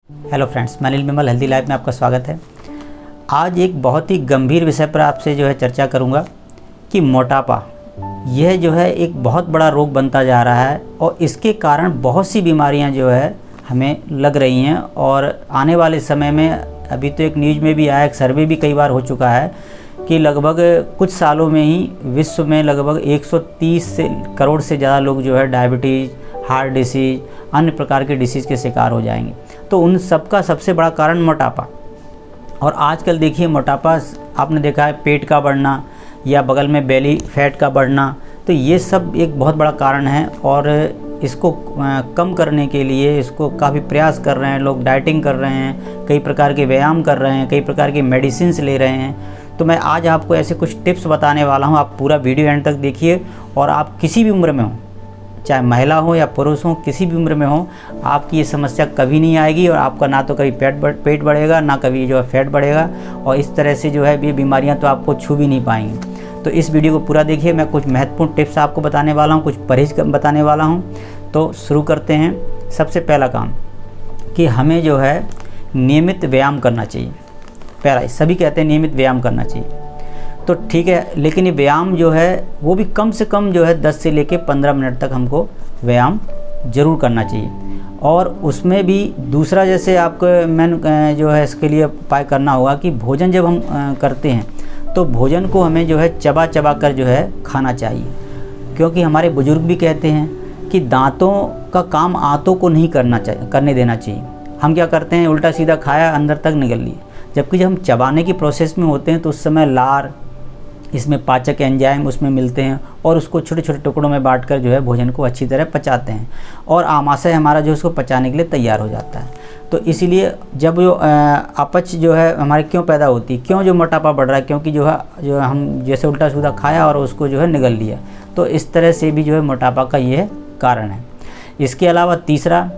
Hello friends, मैं अनिल विमल healthy life में आपका स्वागत है। आज एक बहुत ही गंभीर विषय पर आपसे चर्चा करूंगा कि मोटापा यह एक बहुत बड़ा रोग बनता जा रहा है और इसके कारण बहुत सी बीमारियां हमें लग रही हैं। और आने वाले समय में अभी तो एक न्यूज़ में भी आया, एक सर्वे भी कई बार हो चुका है कि लगभग कुछ सालों में ही विश्व में लगभग 130 करोड़ से ज़्यादा लोग डायबिटीज़, हार्ट डिसीज़, अन्य प्रकार के डिसीज़ के शिकार हो जाएंगे। तो उन सब का सबसे बड़ा कारण मोटापा। और आजकल देखिए, मोटापा आपने देखा है, पेट का बढ़ना या बगल में बेली फैट का बढ़ना, तो ये सब एक बहुत बड़ा कारण है। और इसको कम करने के लिए इसको काफ़ी प्रयास कर रहे हैं लोग, डाइटिंग कर रहे हैं, कई प्रकार के व्यायाम कर रहे हैं, कई प्रकार की मेडिसिन्स ले रहे हैं। तो मैं आज आपको ऐसे कुछ टिप्स बताने वाला हूँ। आप पूरा वीडियो एंड तक देखिए। और आप किसी भी उम्र में हो, चाहे महिला हो या पुरुष हो, किसी भी उम्र में हो, आपकी ये समस्या कभी नहीं आएगी। और आपका ना तो कभी पेट बढ़ेगा, ना कभी फैट बढ़ेगा। और इस तरह से ये बीमारियां तो आपको छू भी नहीं पाएंगी। तो इस वीडियो को पूरा देखिए। मैं कुछ महत्वपूर्ण टिप्स आपको बताने वाला हूँ, कुछ परहेज बताने वाला हूँ। तो शुरू करते हैं। सबसे पहला काम कि हमें नियमित व्यायाम करना चाहिए। पहला, सभी कहते हैं नियमित व्यायाम करना चाहिए, तो ठीक है, लेकिन ये व्यायाम वो भी कम से कम 10 से लेके 15 मिनट तक हमको व्यायाम ज़रूर करना चाहिए। और उसमें भी दूसरा, जैसे आपको मैं इसके लिए उपाय करना होगा कि भोजन जब हम करते हैं तो भोजन को हमें चबा चबा कर खाना चाहिए। क्योंकि हमारे बुजुर्ग भी कहते हैं कि दांतों का काम आंतों को नहीं करने देना चाहिए। हम क्या करते हैं, उल्टा सीधा खाया, अंदर तक निगल लिए। जबकि जब हम चबाने की प्रोसेस में होते हैं तो उस समय लार, इसमें पाचक एंजाइम उसमें मिलते हैं और उसको छोटे छोटे टुकड़ों में बांटकर भोजन को अच्छी तरह पचाते हैं और आमाशय हमारा उसको पचाने के लिए तैयार हो जाता है। तो इसीलिए जब अपच हमारे क्यों पैदा होती है, क्यों मोटापा बढ़ रहा है, क्योंकि हम जैसे उल्टा सीधा खाया और उसको निगल लिया। तो इस तरह से भी मोटापा का ये कारण है। इसके अलावा तीसरा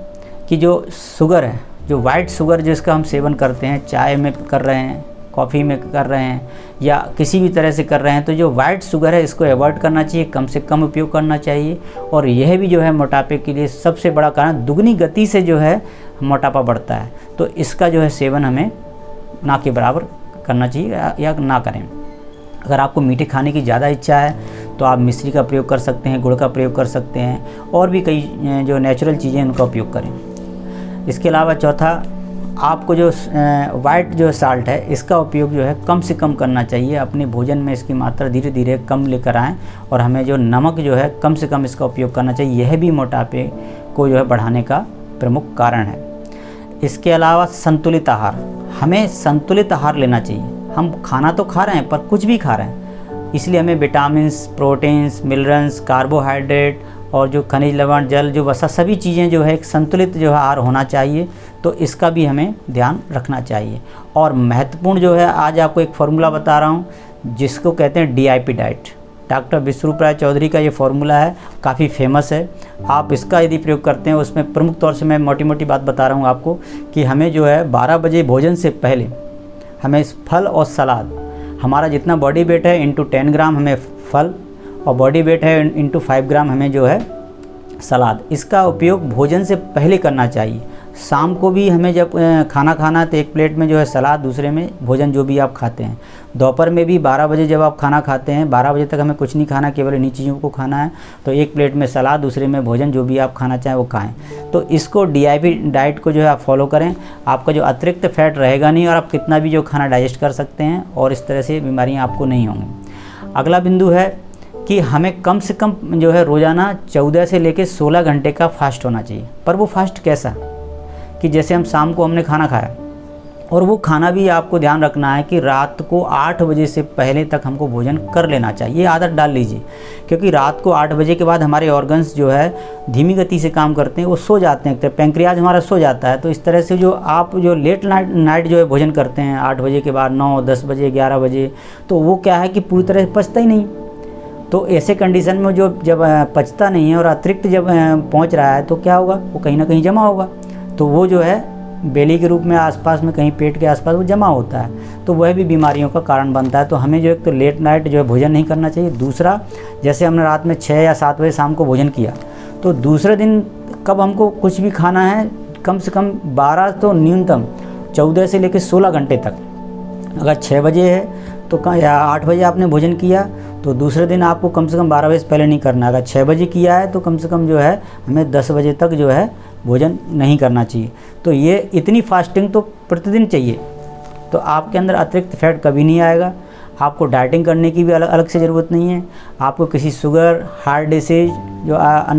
कि शुगर है, वाइट शुगर जिसका हम सेवन करते हैं, चाय में कर रहे हैं, कॉफ़ी में कर रहे हैं या किसी भी तरह से कर रहे हैं, तो वाइट शुगर है इसको अवॉइड करना चाहिए, कम से कम उपयोग करना चाहिए। और यह भी मोटापे के लिए सबसे बड़ा कारण, दुगनी गति से मोटापा बढ़ता है। तो इसका सेवन हमें ना के बराबर करना चाहिए या ना करें। अगर आपको मीठे खाने की ज़्यादा इच्छा है तो आप मिश्री का प्रयोग कर सकते हैं, गुड़ का प्रयोग कर सकते हैं, और भी कई नेचुरल चीज़ें उनका उपयोग करें। इसके अलावा चौथा, आपको वाइट साल्ट है इसका उपयोग कम से कम करना चाहिए। अपने भोजन में इसकी मात्रा धीरे धीरे कम लेकर आएँ। और हमें नमक कम से कम इसका उपयोग करना चाहिए। यह भी मोटापे को बढ़ाने का प्रमुख कारण है। इसके अलावा संतुलित आहार, हमें संतुलित आहार लेना चाहिए। हम खाना तो खा रहे हैं पर कुछ भी खा रहे हैं, इसलिए हमें विटामिन्स, प्रोटीन्स, मिनरल्स, कार्बोहाइड्रेट और खनिज लवण, जल, वसा, सभी चीज़ें एक संतुलित आहार होना चाहिए। तो इसका भी हमें ध्यान रखना चाहिए। और महत्वपूर्ण आज आपको एक फार्मूला बता रहा हूँ जिसको कहते हैं DIP डाइट। डॉक्टर विश्वरूप राय चौधरी का ये फार्मूला है, काफ़ी फेमस है। आप इसका यदि प्रयोग करते हैं, उसमें प्रमुख तौर से मैं मोटी मोटी बात बता रहा हूँ आपको कि हमें 12 बजे भोजन से पहले हमें फल और सलाद, हमारा जितना बॉडी वेट है इंटू 10 ग्राम हमें फल, और बॉडी वेट है इंटू 5 ग्राम हमें सलाद, इसका उपयोग भोजन से पहले करना चाहिए। शाम को भी हमें जब खाना खाना है तो एक प्लेट में सलाद, दूसरे में भोजन जो भी आप खाते हैं। दोपहर में भी 12 बजे जब आप खाना खाते हैं, 12 बजे तक हमें कुछ नहीं खाना, केवल इन्हीं चीज़ों को खाना है। तो एक प्लेट में सलाद, दूसरे में भोजन, जो भी आप खाना चाहें वो खाएं। तो इसको DIP डाइट को आप फॉलो करें। आपका अतिरिक्त फैट रहेगा नहीं और आप कितना भी खाना डाइजेस्ट कर सकते हैं और इस तरह से बीमारियाँ आपको नहीं होंगी। अगला बिंदु है कि हमें कम से कम रोज़ाना 14 से लेकर 16 घंटे का फास्ट होना चाहिए। पर वो फास्ट कैसा कि जैसे हम शाम को हमने खाना खाया, और वो खाना भी आपको ध्यान रखना है कि रात को 8 बजे से पहले तक हमको भोजन कर लेना चाहिए। ये आदत डाल लीजिए, क्योंकि रात को 8 बजे के बाद हमारे ऑर्गन्स धीमी गति से काम करते हैं, वो सो जाते हैं, तो पैंक्रियाज हमारा सो जाता है। तो इस तरह से आप लेट नाइट भोजन करते हैं 8 बजे के बाद, 9, 10 बजे, 11 बजे, तो वो क्या है कि पूरी तरह से पचता ही नहीं। तो ऐसे कंडीशन में जब पचता नहीं है और अतिरिक्त जब पहुंच रहा है तो क्या होगा, वो कहीं ना कहीं जमा होगा। तो वो बेली के रूप में आसपास में कहीं पेट के आसपास वो जमा होता है, तो वह भी बीमारियों का कारण बनता है। तो हमें एक तो लेट नाइट भोजन नहीं करना चाहिए। दूसरा, जैसे हमने रात में 6 या 7 बजे शाम को भोजन किया, तो दूसरे दिन कब हमको कुछ भी खाना है कम से कम 12 तो न्यूनतम 14 से लेकर 16 घंटे तक। अगर 6 बजे है तो या 8 बजे आपने भोजन किया तो दूसरे दिन आपको कम से कम 12 बजे से पहले नहीं करना। अगर 6 बजे किया है तो कम से कम जो है हमें 10 बजे तक जो है भोजन नहीं करना चाहिए। तो ये इतनी फास्टिंग तो प्रतिदिन चाहिए, तो आपके अंदर अतिरिक्त फैट कभी नहीं आएगा। आपको डाइटिंग करने की भी अलग से ज़रूरत नहीं है। आपको किसी शुगर, हार्ट डिसीज, जो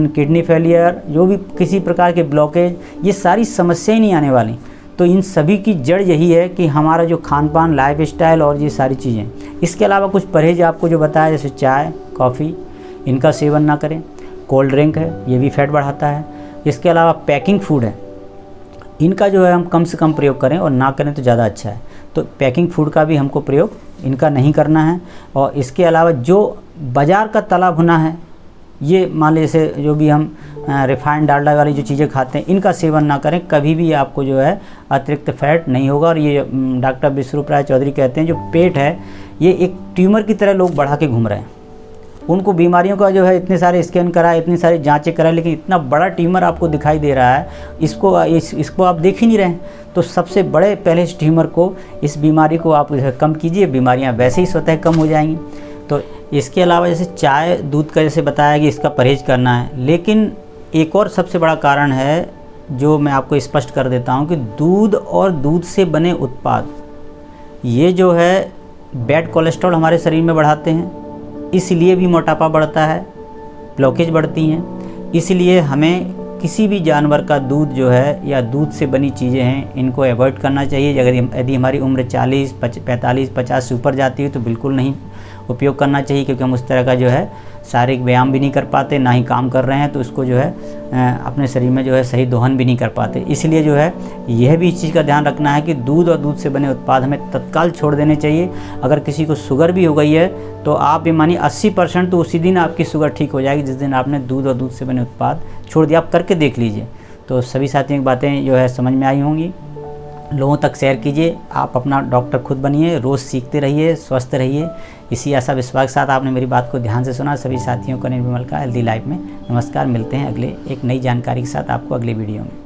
किडनी फेलियर, जो भी किसी प्रकार के ब्लॉकेज, ये सारी समस्याएं नहीं आने वाली। तो इन सभी की जड़ यही है कि हमारा जो खान पान, लाइफ स्टाइल और ये सारी चीज़ें। इसके अलावा कुछ परहेज आपको जो बताया, जैसे चाय, कॉफ़ी, इनका सेवन ना करें। कोल्ड ड्रिंक है, ये भी फैट बढ़ाता है। इसके अलावा पैकिंग फूड है, इनका जो है हम कम से कम प्रयोग करें और ना करें तो ज़्यादा अच्छा है। तो पैकिंग फूड का भी हमको प्रयोग इनका नहीं करना है। और इसके अलावा जो बाज़ार का तला भुना है, ये मान लीजिए जैसे जो भी हम रिफाइंड डालडा वाली जो चीज़ें खाते हैं, इनका सेवन ना करें। कभी भी आपको जो है अतिरिक्त फैट नहीं होगा। और ये डॉक्टर विश्वरूप राय चौधरी कहते हैं जो पेट है ये एक ट्यूमर की तरह लोग बढ़ा के घूम रहे हैं। उनको बीमारियों का जो है इतने सारे स्कैन कराए, इतनी सारी जांचें कराए, लेकिन इतना बड़ा ट्यूमर आपको दिखाई दे रहा है, इसको आप देख ही नहीं रहे। तो सबसे बड़े पहले इस ट्यूमर को, इस बीमारी को आप कम कीजिए, बीमारियां वैसे ही स्वतः कम हो जाएंगी। तो इसके अलावा जैसे चाय, दूध का जैसे बताया कि इसका परहेज करना है, लेकिन एक और सबसे बड़ा कारण है जो मैं आपको स्पष्ट कर देता हूँ कि दूध और दूध से बने उत्पाद, ये जो है बैड कोलेस्ट्रॉल हमारे शरीर में बढ़ाते हैं, इसलिए भी मोटापा बढ़ता है, ब्लॉकेज बढ़ती हैं। इसलिए हमें किसी भी जानवर का दूध जो है या दूध से बनी चीज़ें हैं, इनको अवॉइड करना चाहिए। अगर यदि हमारी उम्र 40, 45, 50 से ऊपर जाती है तो बिल्कुल नहीं उपयोग करना चाहिए, क्योंकि हम उस तरह का जो है शारीरिक व्यायाम भी नहीं कर पाते, ना ही काम कर रहे हैं, तो उसको जो है अपने शरीर में जो है सही दोहन भी नहीं कर पाते। इसलिए जो है यह भी इस चीज़ का ध्यान रखना है कि दूध और दूध से बने उत्पाद हमें तत्काल छोड़ देने चाहिए। अगर किसी को शुगर भी हो गई है तो आप ये मानिए 80% तो उसी दिन आपकी शुगर ठीक हो जाएगी जिस दिन आपने दूध और दूध से बने उत्पाद छोड़ दिया। आप करके देख लीजिए। तो सभी साथियों की बातें जो है समझ में आई होंगी, लोगों तक शेयर कीजिए। आप अपना डॉक्टर खुद बनिए, रोज़ सीखते रहिए, स्वस्थ रहिए। इसी आशा विश्वास के साथ आपने मेरी बात को ध्यान से सुना। सभी साथियों को निर्मल का हेल्दी लाइफ में नमस्कार। मिलते हैं अगले एक नई जानकारी के साथ आपको अगले वीडियो में।